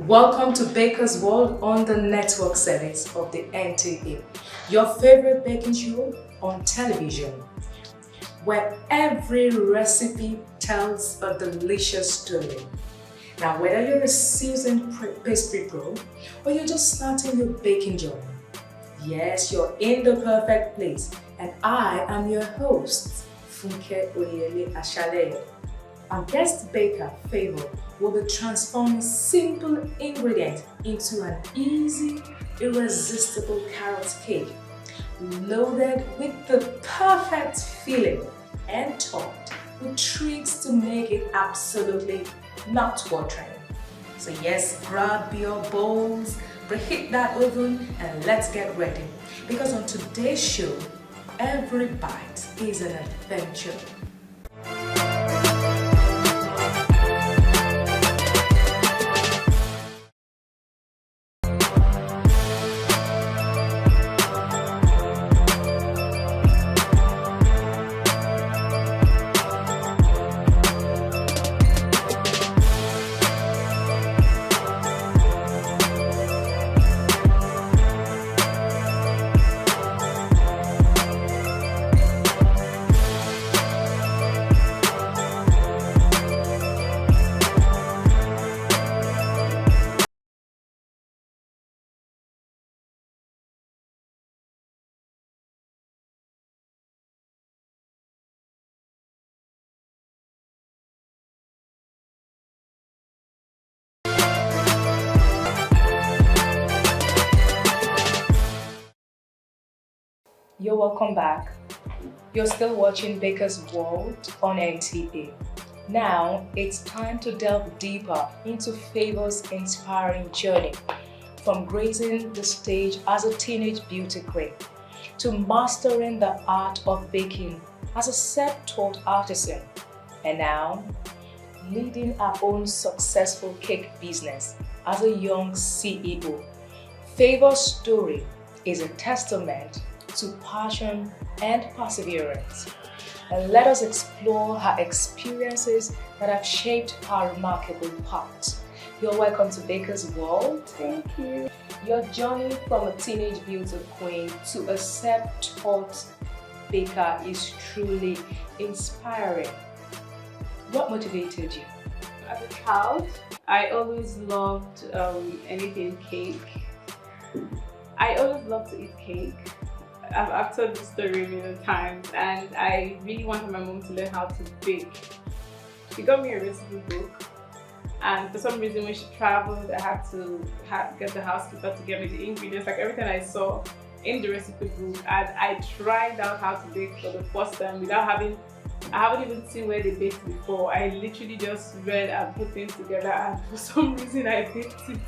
Welcome to Baker's World on the network series of the NTA, your favorite baking show on television, where every recipe tells a delicious story. Now, whether you're a seasoned pastry pro or you're just starting your baking journey, yes, you're in the perfect place, and I am your host, Funke Oyele Ashale. Our guest baker, Favor, will be transforming simple ingredients into an easy, irresistible carrot cake, loaded with the perfect filling and topped with treats to make it absolutely mouth-watering. So yes, grab your bowls, preheat that oven, and let's get ready. Because on today's show, every bite is an adventure. You're welcome back. You're still watching Baker's World on NTA. Now it's time to delve deeper into Favor's inspiring journey, from gracing the stage as a teenage beauty queen to mastering the art of baking as a self-taught artisan, and now leading her own successful cake business as a young CEO. Favor's story is a testament to passion and perseverance. And let us explore her experiences that have shaped her remarkable path. You're welcome to Baker's World. Thank you. Your journey from a teenage beauty queen to a self-taught baker is truly inspiring. What motivated you? As a child, I always loved anything cake. I always loved to eat cake. I've told this story a million times, and I really wanted my mom to learn how to bake. She got me a recipe book, and for some reason when she traveled, I had to get the housekeeper to get me the ingredients, like everything I saw in the recipe book. And I tried out how to bake for the first time without I haven't even seen where they baked before. I literally just read and put things together, and for some reason I baked it.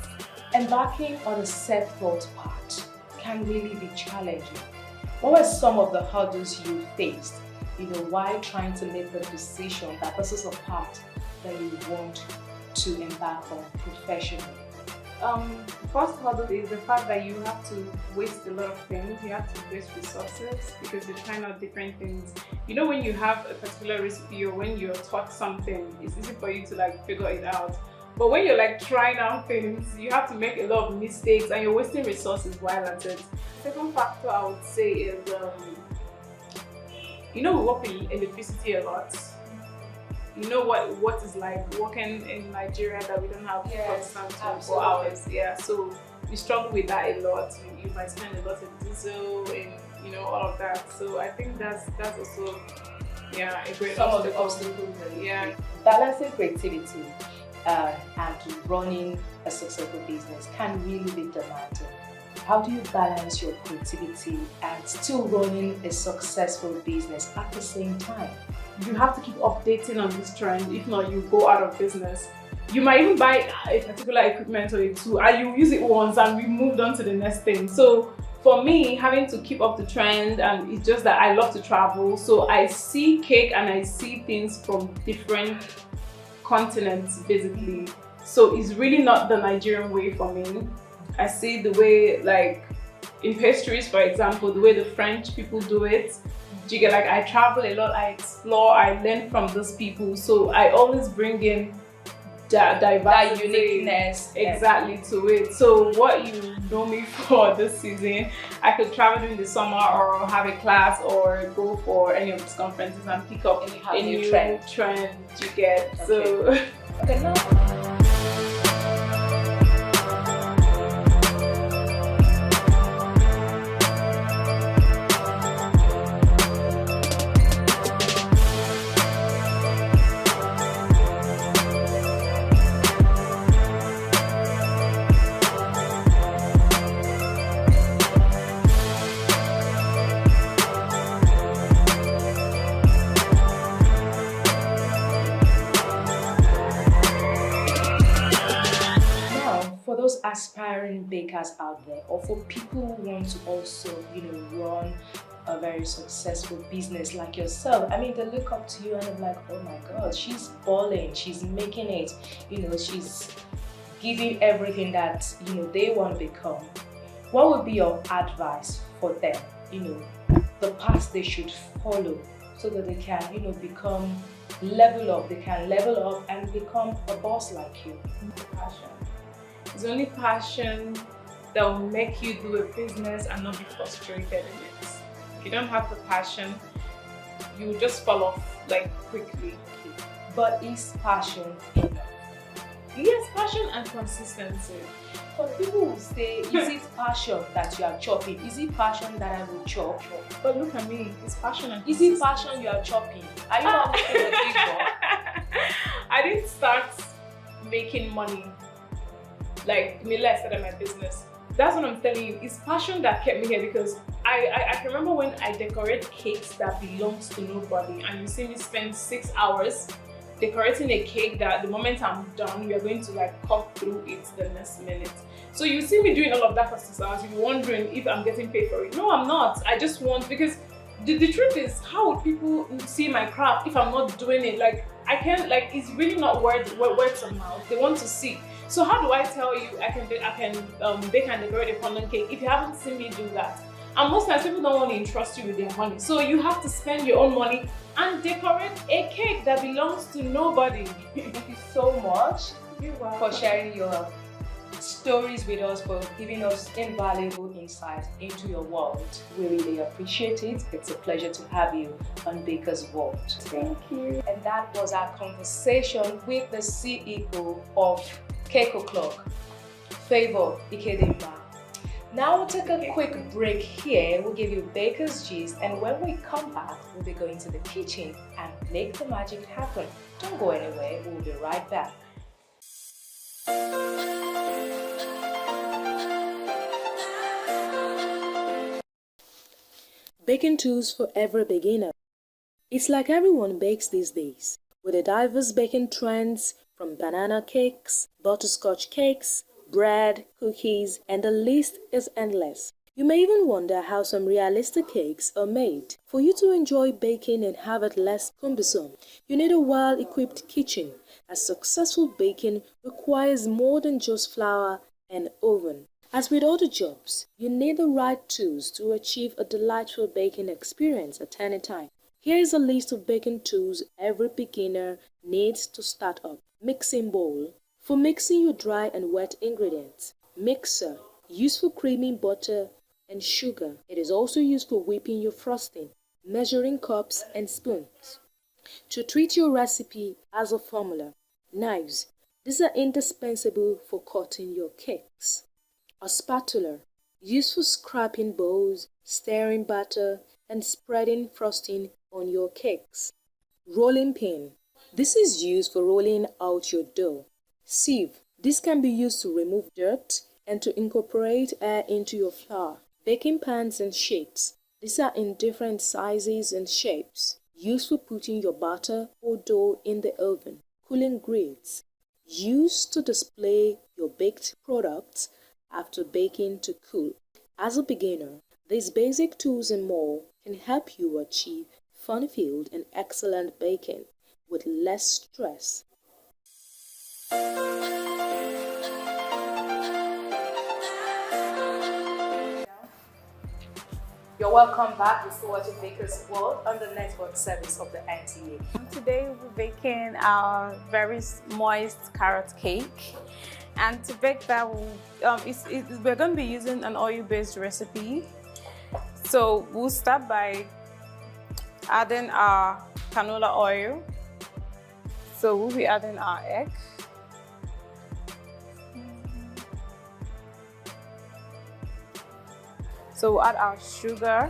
Embarking on a self-taught path can really be challenging. What were some of the hurdles you faced, while trying to make the decision that this is a path that you want to embark on professionally? First hurdle is the fact that you have to waste a lot of things. You have to waste resources because you're trying out different things. When you have a particular recipe or when you're taught something, it's easy for you to figure it out. But when you're trying out things, you have to make a lot of mistakes and you're wasting resources while at it. Second factor I would say is, we work with electricity a lot. What is like working in Nigeria that we don't have constant 24 hours. Yeah, so we struggle with that a lot. You might spend a lot of diesel and all of that. So I think that's also a great some of the obstacles. Yeah, balancing creativity and running a successful business can really be demanding. How do you balance your creativity and still running a successful business at the same time? You have to keep updating on this trend. If not, you go out of business. You might even buy a particular equipment or a tool and you use it once and we moved on to the next thing. So for me, having to keep up the trend, and it's just that I love to travel. So I see cake and I see things from different continents basically. So it's really not the Nigerian way for me. I see the way, in pastries, for example, the way the French people do it. You get, I travel a lot, I explore, I learn from those people. So I always bring in diversity, that uniqueness exactly to it. So what you know me for this season, I could travel during the summer or have a class or go for any of these conferences and pick up a new trend you get. Okay. So okay, now for those aspiring bakers out there, or for people who want to also, run a very successful business like yourself. I mean, they look up to you and they're like, oh my God, she's balling, she's making it, she's giving everything that, they want to become. What would be your advice for them? The path they should follow so that they can, level up. They can level up and become a boss like you. passion. It's only passion that will make you do a business and not be frustrated in it. If you don't have the passion, you will just fall off like quickly. But is passion enough? Yes, passion and consistency. For people who say, is it passion that you are chopping? Is it passion that I will chop? But look at me, it's passion and Is it passion you are chopping? Are you not making a big I didn't start making money like immediately I started my business. That's what I'm telling you. It's passion that kept me here, because I can remember when I decorate cakes that belongs to nobody, and you see me spend 6 hours decorating a cake that the moment I'm done, we are going to like cut through it the next minute. So you see me doing all of that for 6 hours, you're wondering if I'm getting paid for it. No, I'm not. I just want, because the truth is, how would people see my craft if I'm not doing it? Like, I can't, like, it's really not words of mouth. They want to see. So how do I tell you I can bake and decorate a fondant cake if you haven't seen me do that? And most times people don't want to entrust you with their money. So you have to spend your own money and decorate a cake that belongs to nobody. Thank you so much for sharing your stories with us, for giving us invaluable insight into your world. We really appreciate it. It's a pleasure to have you on Baker's World. Thank you. And that was our conversation with the CEO of Cake O'Clock, Favor Ikedemba. Now we'll take a quick break here. We'll give you Baker's Gist, and when we come back, we'll be going to the kitchen and make the magic happen. Don't go anywhere. We'll be right back. Baking tools for every beginner. It's like everyone bakes these days, with the diverse baking trends from banana cakes, butterscotch cakes, bread, cookies, and the list is endless. You may even wonder how some realistic cakes are made. For you to enjoy baking and have it less cumbersome, you need a well-equipped kitchen, as successful baking requires more than just flour and oven. As with other jobs, you need the right tools to achieve a delightful baking experience at any time. Here is a list of baking tools every beginner needs to start up. Mixing bowl. For mixing your dry and wet ingredients. Mixer. Used for creaming butter and sugar. It is also used for whipping your frosting. Measuring cups and spoons. To treat your recipe as a formula. Knives. These are indispensable for cutting your cakes. A spatula. Used for scraping bowls, stirring batter, and spreading frosting on your cakes. Rolling pin. This is used for rolling out your dough. Sieve. This can be used to remove dirt and to incorporate air into your flour. Baking pans and sheets. These are in different sizes and shapes. Used for putting your batter or dough in the oven. Cooling grids. Used to display your baked products after baking to cool. As a beginner, these basic tools and more can help you achieve fun-filled and excellent baking with less stress. You're welcome back. You're still watching Baker's World on the network service of the NTA. Today we're baking our very moist carrot cake. And to bake that, we're going to be using an oil-based recipe. So we'll start by adding our canola oil. So we'll be adding our egg. So we'll add our sugar.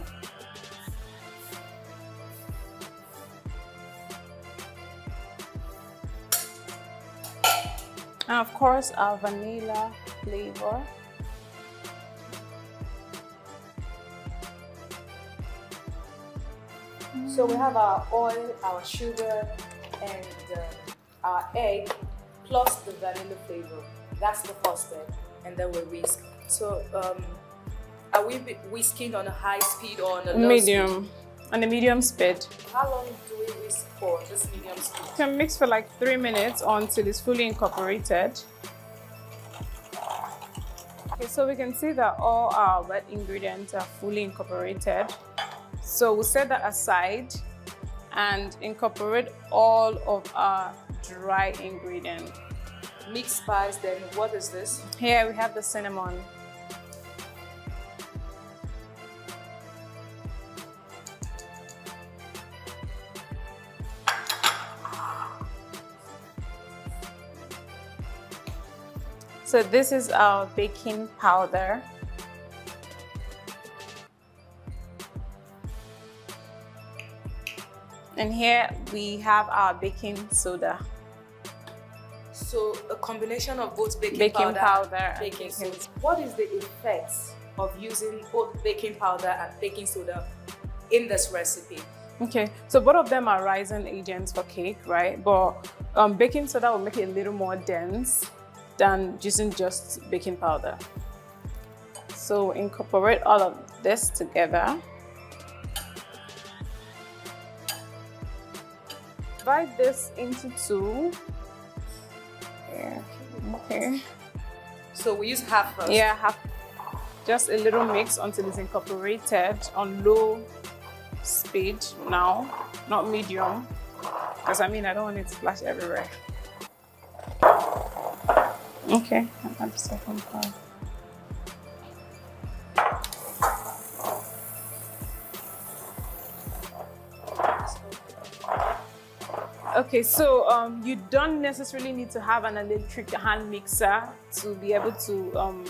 And of course, our vanilla flavor. So we have our oil, our sugar, and our egg, plus the vanilla flavor. That's the first step, and then we whisk. So are we whisking on a high speed or on a low Medium. speed? On a medium speed. How long do we whisk for this medium speed? You can mix for like 3 minutes until it's fully incorporated. Okay, so we can see that all our wet ingredients are fully incorporated. So we'll set that aside and incorporate all of our dry ingredients. Mixed spice, then what is this? Here we have the cinnamon. So this is our baking powder. And here we have our baking soda. So a combination of both baking Baking powder and baking baking soda. What is the effects of using both baking powder and baking soda in this recipe? Okay, so both of them are rising agents for cake, right? But baking soda will make it a little more dense than using just baking powder. So incorporate all of this together. Divide this into two. Yeah. Okay. So we use half first. Yeah, half. Just a little mix until it's incorporated on low speed now, not medium, because I don't want it to splash everywhere. Okay, I'll add the second part. Okay, so you don't necessarily need to have an electric hand mixer to be able to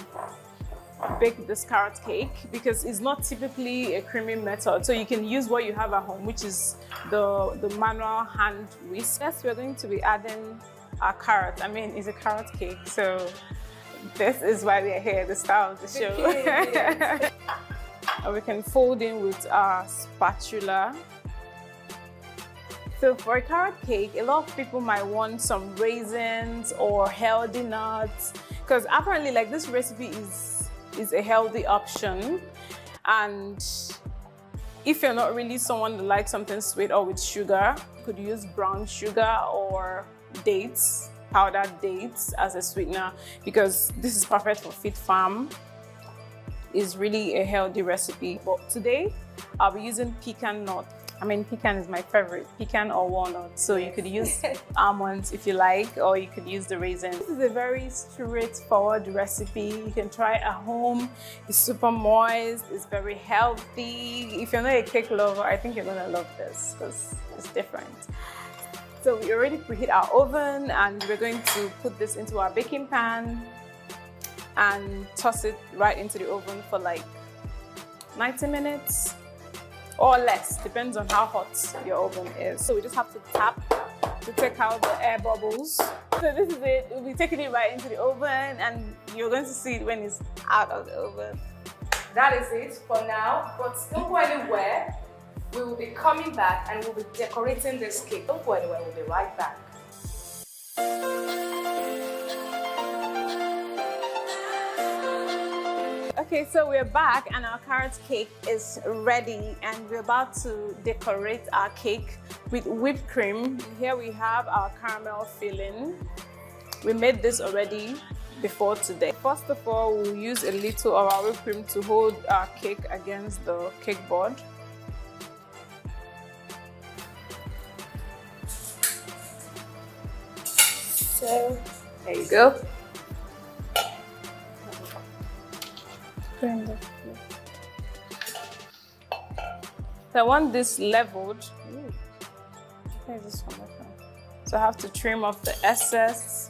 bake this carrot cake, because it's not typically a creamy method. So you can use what you have at home, which is the manual hand whisk. Yes, we're going to be adding our carrot. It's a carrot cake, so this is why we're here, the start of the show. And we can fold in with our spatula. So for a carrot cake, a lot of people might want some raisins or healthy nuts, because apparently this recipe is a healthy option. And if you're not really someone that likes something sweet or with sugar, you could use brown sugar or dates, powdered dates as a sweetener, because this is perfect for Fit Farm. It's really a healthy recipe. But today I'll be using pecan nut. Pecan is my favorite, pecan or walnut. So you could use almonds if you like, or you could use the raisins. This is a very straightforward recipe. You can try it at home. It's super moist, it's very healthy. If you're not a cake lover, I think you're gonna love this because it's different. So we already preheat our oven, and we're going to put this into our baking pan and toss it right into the oven for 90 minutes. Or less, depends on how hot your oven is. So we just have to tap to take out the air bubbles. So this is it. We'll be taking it right into the oven, and you're going to see it when it's out of the oven. That is it for now, but don't go anywhere. We will be coming back and we'll be decorating this cake. Don't go anywhere, we'll be right back. Okay, so we're back and our carrot cake is ready, and we're about to decorate our cake with whipped cream. Here we have our caramel filling. We made this already before today. First of all, we'll use a little of our whipped cream to hold our cake against the cake board. So there you go. So I want this leveled. Where is this one? So I have to trim off the excess.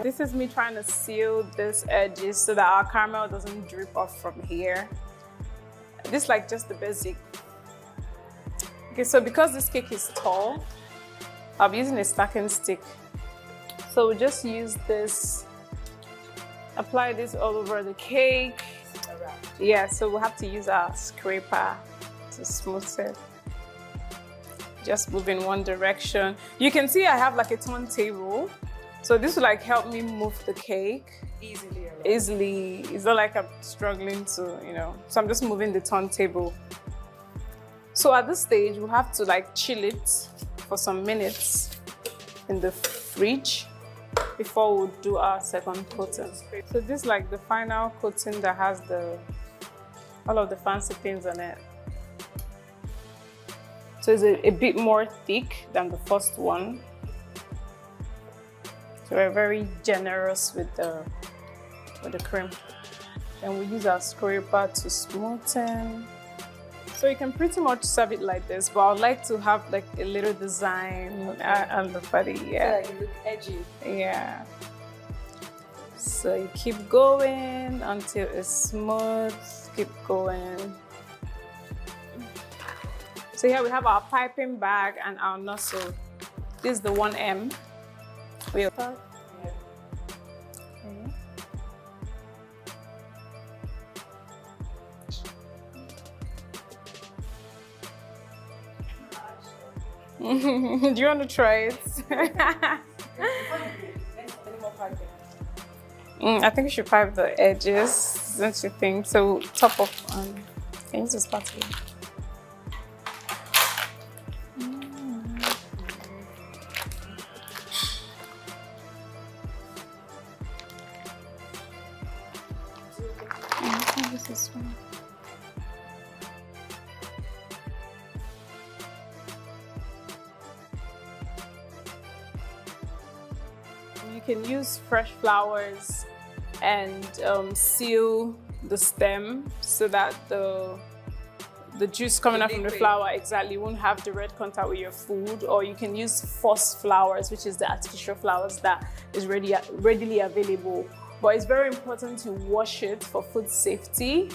This is me trying to seal this edges so that our caramel doesn't drip off from here. This is like just the basic. Okay, so because this cake is tall, I'll be using a stacking stick. So we'll just use this, apply this all over the cake. Yeah, so we'll have to use our scraper to smooth it. Just move in one direction. You can see I have like a turntable. So this will like help me move the cake easily. It's not like I'm struggling to, you know. So I'm just moving the turntable. So at this stage, we'll have to like chill it for some minutes in the fridge before we'll do our second coating. So this is like the final coating that has all of the fancy things on it. So it's a bit more thick than the first one. So we're very generous with the cream. Then we use our scraper to smoothen. So you can pretty much serve it like this, but I'd like to have like a little design on the body. Yeah. So like it look edgy. Yeah. So you keep going until it's smooth. Keep going. So here we have our piping bag and our nozzle. This is the 1M. We'll start. Do you want to try it? I think we should pipe the edges, don't you think? So top of can you use the spatula? This is fine. You can use fresh flowers and seal the stem so that the juice coming out from the flower exactly won't have direct contact with your food. Or you can use forced flowers, which is the artificial flowers that is readily available. But it's very important to wash it for food safety.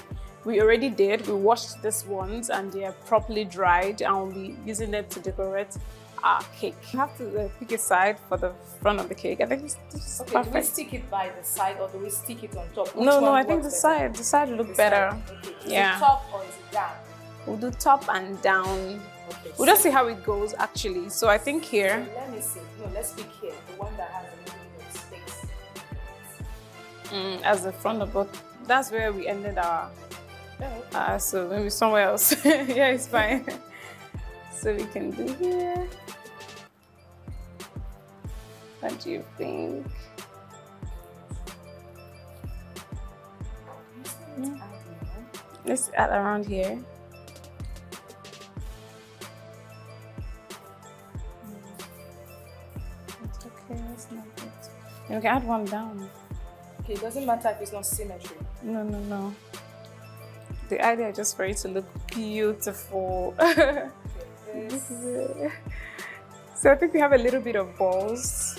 We already did. We washed these ones and they are properly dried, and we'll be using them to decorate our cake. You have to pick a side for the front of the cake. I think this is okay, perfect. do we stick it by the side or do we stick it on top? No, I think the side will look better. Okay. Is Yeah. it top or is it down? We'll do top and down. Okay. We'll just see how it goes actually. So I think here, So let me see. No, let's pick here. The one that has a little bit of space. as the front of both, that's where we ended our. Oh. So maybe somewhere else. Yeah, it's fine. So we can do here. What do you think? Let's add around here. It's okay, that's not good. And we can add one down. Okay, it doesn't matter if it's not symmetry. No. The idea is just for it to look beautiful. Okay, This is it. So I think we have a little bit of balls.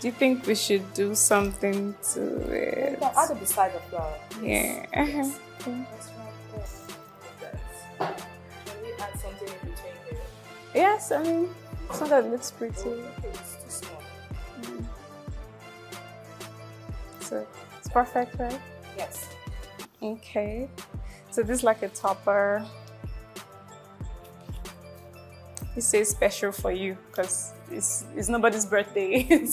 Do you think we should do something to it? You can add it beside the flower. Yeah. Yes. That's right there. Can we add something in between here? Yes, I mean, so that looks pretty. Oh, okay, it's too small. So it's perfect, right? Yes. Okay. So this is like a topper. It says special for you because it's nobody's birthday.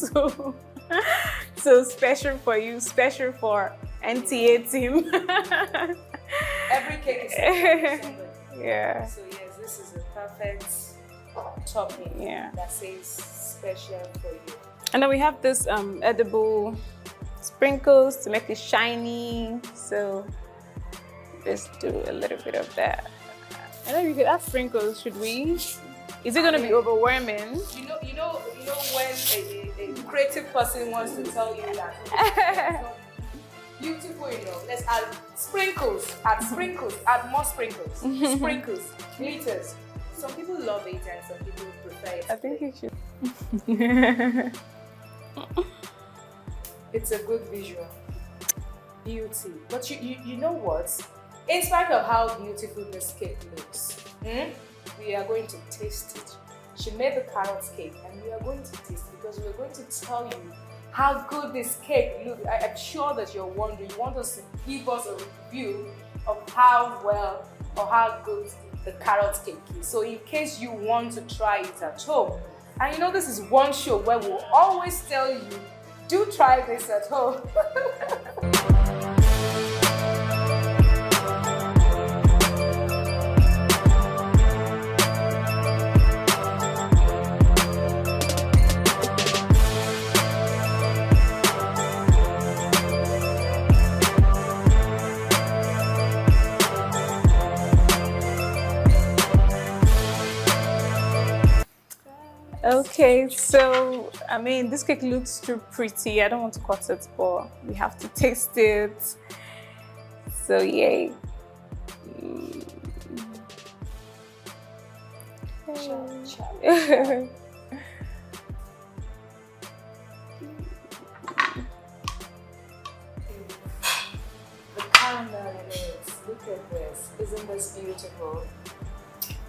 So special for you, special for NTA team. Every cake is special for somebody. Yeah. So yes, this is a perfect topping that says special for you. And then we have this edible sprinkles to make it shiny. So let's do a little bit of that. And then we could add sprinkles, should we? Is it going to be overwhelming? You know when a creative person wants to tell you that beautiful enough, let's add sprinkles, add more sprinkles, sprinkles, glitters. Some people love it and some people prefer it. I think you should. It's a good visual. Beauty. But you know what? In spite of how beautiful this cake looks, we are going to taste it. She made the carrot cake and we are going to taste it because we are going to tell you how good this cake looks. I'm sure that you're wondering, you want us to give us a review of how well or how good the carrot cake is. So in case you want to try it at home, and you know this is one show where we'll always tell you, do try this at home. Okay, so I mean, this cake looks too pretty. I don't want to cut it, but we have to taste it. So yay. The caramel in it. Look at this. Isn't this beautiful?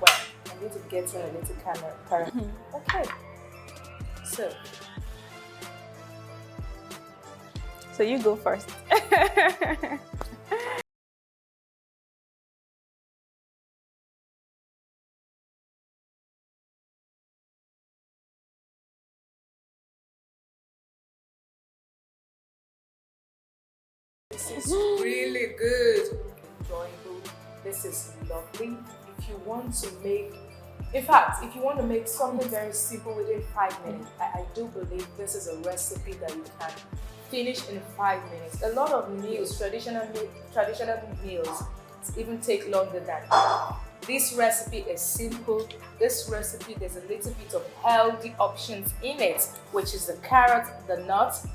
Well, I need to get in a little caramel. Okay. So you go first. This is really good. Enjoyable. This is lovely. If you want to make, in fact, if you want to make something very simple within 5 minutes, I do believe this is a recipe that you can finish in 5 minutes. A lot of meals, traditional meals, even take longer than that. This recipe is simple. This recipe, there's a little bit of healthy options in it, which is the carrot, the nuts,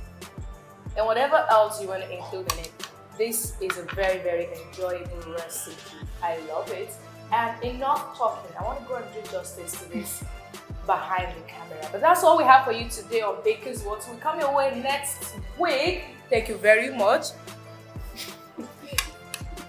and whatever else you want to include in it. This is a very, very enjoyable recipe. I love it. And enough talking. I want to go and do justice to this behind the camera. But that's all we have for you today on Baker's World. We'll come your way next week. Thank you very much.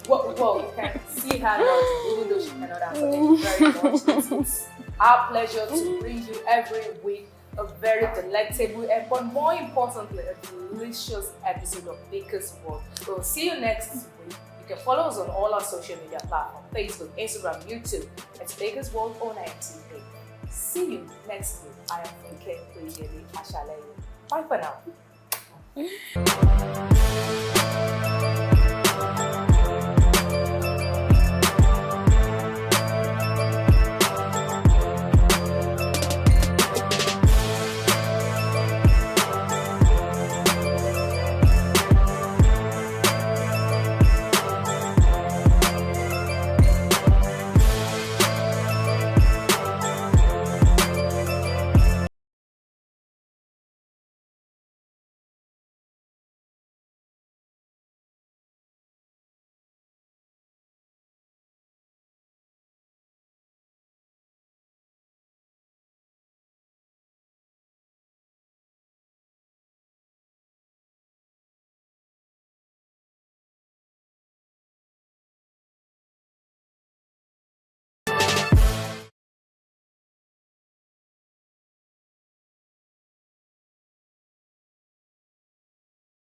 Well, you can see her now, even though she cannot answer. Thank you very much. It's our pleasure to bring you every week a very delectable and, but more importantly, a delicious episode of Baker's World. We'll see you next week. You can follow us on all our social media platforms, Facebook, Instagram, YouTube. It's Baker's World on NTA. See you next week. I am Funke Kuyeli Ashaleyo. Bye for now.